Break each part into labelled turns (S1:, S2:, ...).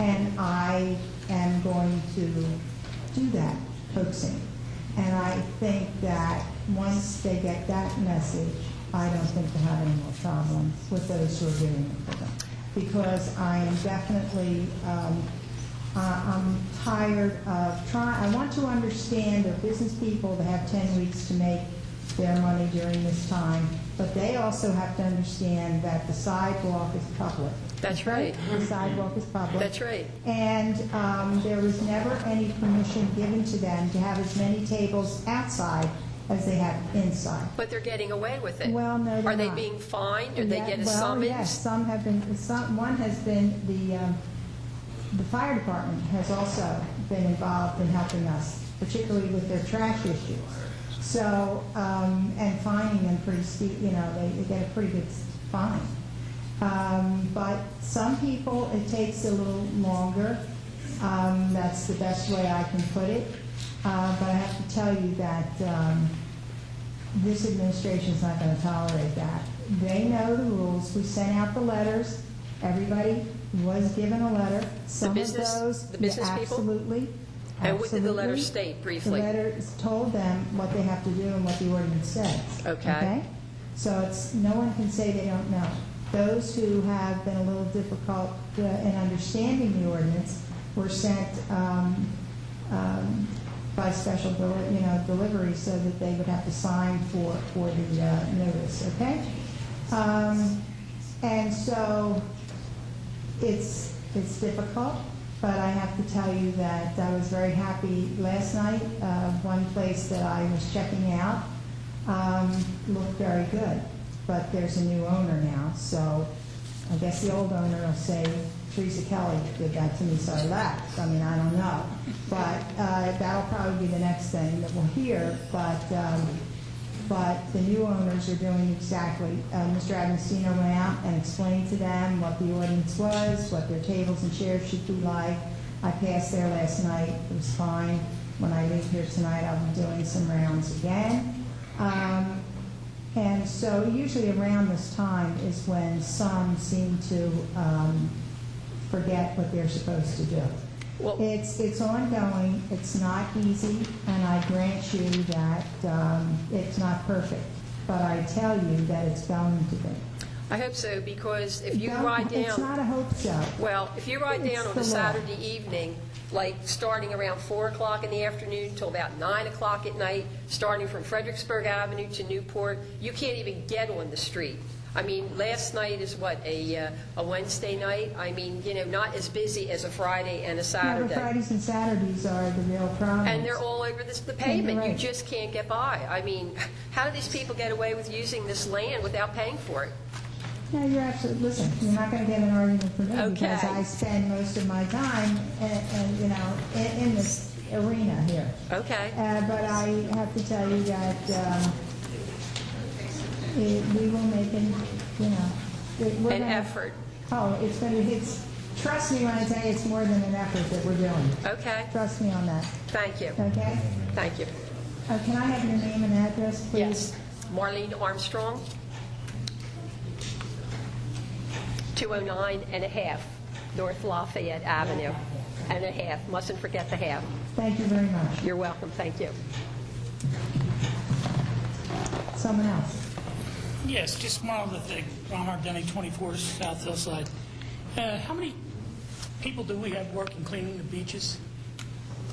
S1: And I am going to do that coaxing. And I think that once they get that message, I don't think they'll have any more problems with those who are doing it for them. Because I am definitely, I'm tired of trying, I want to understand they're business people that have 10 weeks to make their money during this time, but they also have to understand that the sidewalk is public.
S2: That's right.
S1: The sidewalk is public.
S2: That's right.
S1: And there was never any permission given to them to have as many tables outside as they have inside.
S2: But they're getting away with it.
S1: Well, no, they're
S2: Are they
S1: not.
S2: being fined? Or they
S1: Yeah,
S2: get a
S1: well,
S2: summons?
S1: yes, some have been. One has been the fire department has also been involved in helping us, particularly with their trash issues. So and fining them pretty steep. You know, they get a pretty good fine. But some people, it takes a little longer. That's the best way I can put it. But I have to tell you that this administration is not going to tolerate that. They know the rules. We sent out the letters. Everybody was given a letter. Some
S2: The business
S1: yeah,
S2: people?
S1: absolutely.
S2: And what did the letter
S1: Absolutely.
S2: state briefly?
S1: The letter told them what they have to do and what the ordinance says.
S2: Okay.
S1: So it's, no one can say they don't know. Those who have been a little difficult in understanding the ordinance were sent by special delivery so that they would have to sign for the notice, okay? And so it's difficult, but I have to tell you that I was very happy last night. One place that I was checking out looked very good, but there's a new owner now, so I guess the old owner will say, Teresa Kelly did that to me, so I left. I mean, I don't know. But that'll probably be the next thing that we'll hear. But the new owners are doing exactly. Mr. Agostino went out and explained to them what the ordinance was, what their tables and chairs should be like. I passed there last night. It was fine. When I leave here tonight, I'll be doing some rounds again. And so usually around this time is when some seem to forget what they're supposed to do.
S2: Well,
S1: It's ongoing. It's not easy, and I grant you that it's not perfect. But I tell you that it's going to be.
S2: I hope so, because if you ride
S1: It's
S2: down,
S1: not a hope so.
S2: well, if you ride
S1: It's
S2: down on
S1: the
S2: a
S1: law.
S2: Saturday evening, like starting around 4 o'clock in the afternoon till about 9 o'clock at night, starting from Fredericksburg Avenue to Newport, you can't even get on the street. I mean, last night is what, a Wednesday night? I mean, you know, not as busy as a Friday and a
S1: Yeah,
S2: Saturday.
S1: but Fridays and Saturdays are the real problem.
S2: And they're all over the pavement.
S1: right.
S2: You just can't get by. I mean, how do these people get away with using this land without paying for it?
S1: No, you're absolutely, listen, you're not going to get an argument from me because
S2: Okay.
S1: I spend most of my time and you know, in this arena here.
S2: Okay.
S1: But I have to tell you that we will make an, you know, we're
S2: An
S1: gonna-
S2: effort.
S1: Oh, trust me when I tell you it's more than an effort that we're doing.
S2: Okay.
S1: Trust me on that,
S2: Thank you.
S1: okay?
S2: Thank you.
S1: Can I have your name and address, please?
S2: Yes. Marlene Armstrong, 209 and a half North Lafayette Avenue. And a half. Mustn't forget the half.
S1: Thank you very much.
S2: You're welcome. Thank you.
S1: Someone else?
S3: Yes, just one other thing. Ron Ardeni, 24 South Hillside. How many people do we have working cleaning the beaches?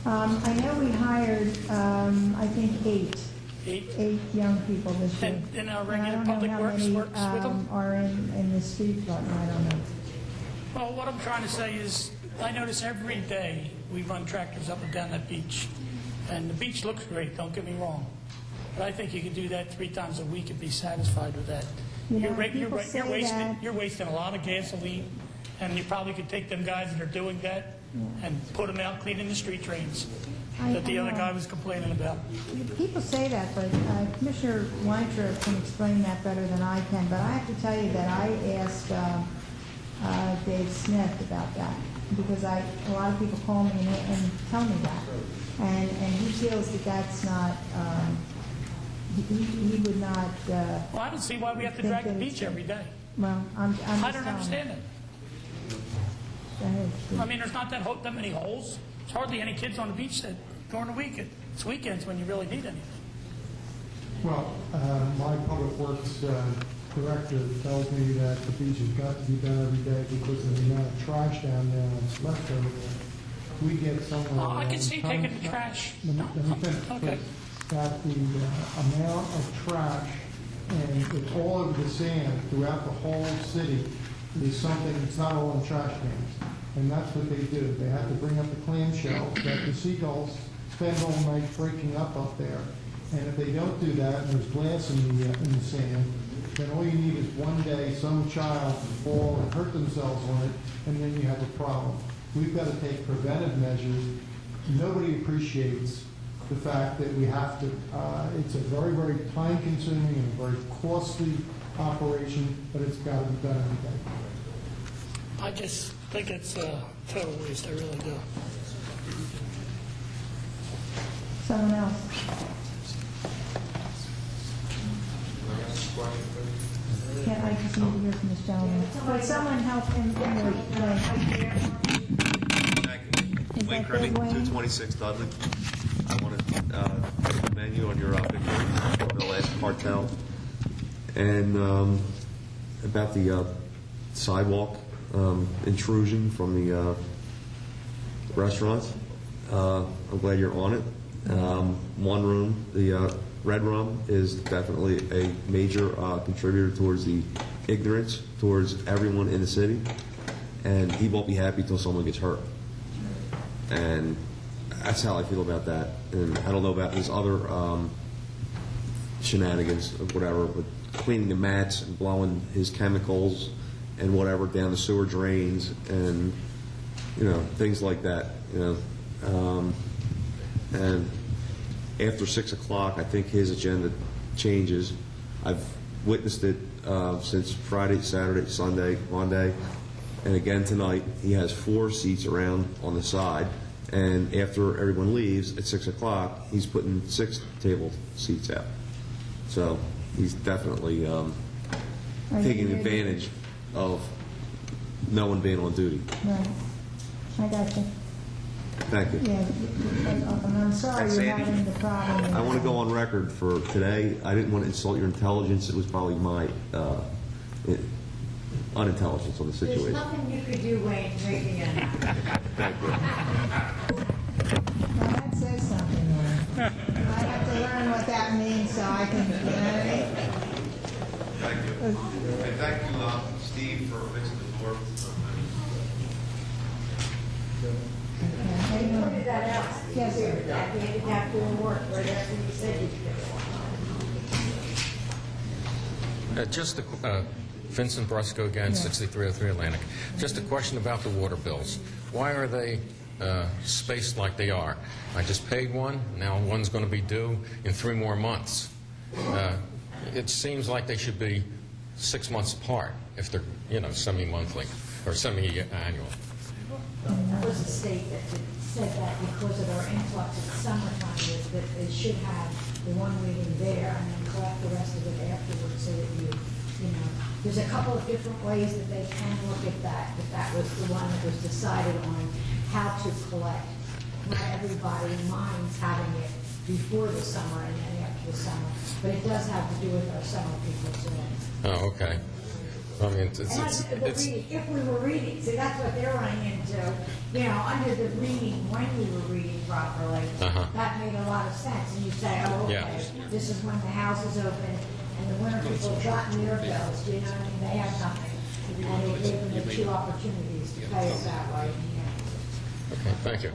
S1: I know we hired, I think 8
S3: 8?
S1: young people this year.
S3: And our
S1: And I
S3: regular
S1: don't know
S3: public
S1: how
S3: works
S1: many,
S3: works with them?
S1: Are in the street department, I don't know.
S3: Well, what I'm trying to say is, I notice every day we run tractors up and down that beach. And the beach looks great, don't get me wrong. But I think you could do that 3 times a week and be satisfied with that.
S1: You know, people say that-
S3: You're wasting a lot of gasoline, and you probably could take them guys that are doing that and put them out cleaning the street drains that the
S1: I
S3: other
S1: know.
S3: guy was complaining about.
S1: People say that, but Commissioner Weintraub can explain that better than I can. But I have to tell you that I asked Dave Smith about that because a lot of people call me and tell me that, and he feels that that's not. He would not.
S3: Well, I don't see why we have to drag the beach every day.
S1: Well, I'm just
S3: I don't
S1: telling
S3: understand
S1: you.
S3: it.
S1: Go ahead.
S3: I mean, there's not that many holes. There's hardly any kids on the beach that during the week. It's weekends when you really need anything.
S4: Well, my public works director tells me that the beach has got to be done every day because of the amount of trash down there that's left over there. We get somewhere.
S3: I can see taking the trash.
S4: Let me finish,
S3: Okay.
S4: please. That the amount of trash, and it's all over the sand throughout the whole city, is something, it's not all in trash cans. And that's what they do. They have to bring up the clamshell that the seagulls spend all night breaking up there. And if they don't do that, and there's glass in the sand, then all you need is one day some child to fall and hurt themselves on it, and then you have a problem. We've got to take preventive measures. Nobody appreciates the fact that we have to, it's a very, very time-consuming and a very costly operation, but it's got to be done every day.
S3: I just think it's a total waste. I really do.
S1: Someone else? Yeah, I just need to hear from this gentleman. Would someone help him in the way? Is
S5: Wayne
S1: that
S5: Crimming,
S1: good, Wayne?
S5: 226 Dudley. I want to commend you on your victory over the last cartel. And about the sidewalk intrusion from the restaurants. I'm glad you're on it. One room, the Red Room, is definitely a major contributor towards the ignorance towards everyone in the city. And he won't be happy till someone gets hurt. And that's how I feel about that. And I don't know about his other shenanigans or whatever, but cleaning the mats and blowing his chemicals and whatever down the sewer drains and, you know, things like that, you know. And after 6 o'clock, I think his agenda changes. I've witnessed it since Friday, Saturday, Sunday, Monday, and again tonight. He has 4 seats around on the side, and after everyone leaves at 6 o'clock, he's putting 6 table seats out. So he's definitely taking advantage of no one being on duty.
S1: Right. I got you.
S5: Thank you.
S1: Yeah, and I'm sorry
S5: Thanks,
S1: you're
S5: Sandy.
S1: having the problem.
S5: I want to go on record for today. I didn't want to insult your intelligence. It was probably my unintelligence on the
S6: There's
S5: situation.
S6: nothing you could do, Wayne, to make me unhappy.
S5: Thank you.
S1: Well, that says something, Wayne. I have to learn what that means so I can, you know what I mean?
S5: Thank you. And thank you, Steve, for fixing the door.
S1: Okay.
S6: You pointed that out.
S1: Yes, sir.
S6: That the handicap doing work right after you said you did.
S7: Just Vincent Brusco again, 6303 Atlantic. Just a question about the water bills. Why are they spaced like they are? I just paid one. Now one's going to be due in 3 more months. It seems like they should be 6 months apart if they're, you know, semi-monthly or semi-annual.
S6: That was a state that said that because of our influx in the summertime is that they should have the one reading there and then collect the rest of it afterwards so that you know, there's a couple of different ways that they can look at that, but that was the one that was decided on how to collect. Not everybody minds having it before the summer and then after the summer, but it does have to do with our summer people today.
S7: Oh, okay. I mean,
S6: And if we were reading, see, that's what they're running into, you know, under the reading, when we were reading properly, that made a lot of sense. And you say, oh, okay, this is when the house is open and the winter people have gotten their bills, you know what I mean? They have nothing. And it gave them the 2 opportunities to pay us that way.
S7: Okay, thank you.